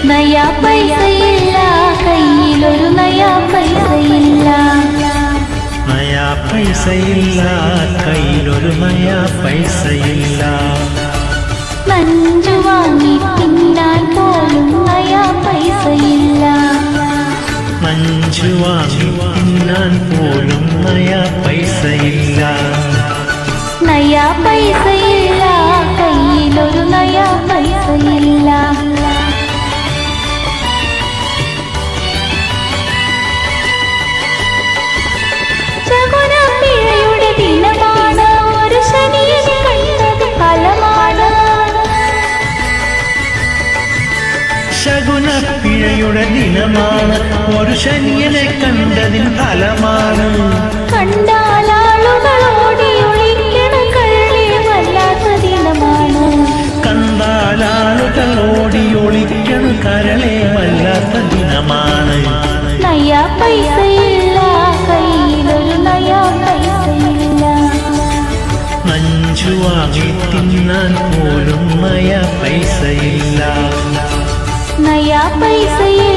നയാ പൈസയില്ല കയ്യിലൊരു നയാ പൈസയില്ല. നയാ പൈസയില്ല കയ്യിലൊരു നയാ പൈസയില്ല. നഞ്ചു വാങ്ങി തിന്നാൻ പോലും നയാ പൈസയില്ല. നഞ്ചു വാങ്ങി തിന്നാൻ പോലും നയാ പൈസയില്ല. നയാ പൈസയില്ല കയ്യിലൊരു നയാ പൈസയില്ല. ശകുനപ്പിഴയുടെ ദിനമാണ് ഒരു ശനിയെ കണ്ടത് ഫലമാണ്. ശകുനപ്പിഴയുടെ ദിനമാണ് ഒരു ശനിയനെ കണ്ടതിൻ ഫലമാണ്. കണ്ടാലാളുകൾ ഓടി ഒളിക്കണ കള്ളി വല്ലാത്ത ദിനമാണ്. കണ്ടാലാളുകൾ ഓടി ഒളിക്കണ കരളെ വല്ലാത്ത ദിനമാണ്. നയാ പൈസയില്ല കയ്യിലൊരു നയാ പൈസയില്ല. നഞ്ചു വാങ്ങി തിന്നാൻ പോലും നയാ പൈസയില്ല. നയാ പൈസയില്ല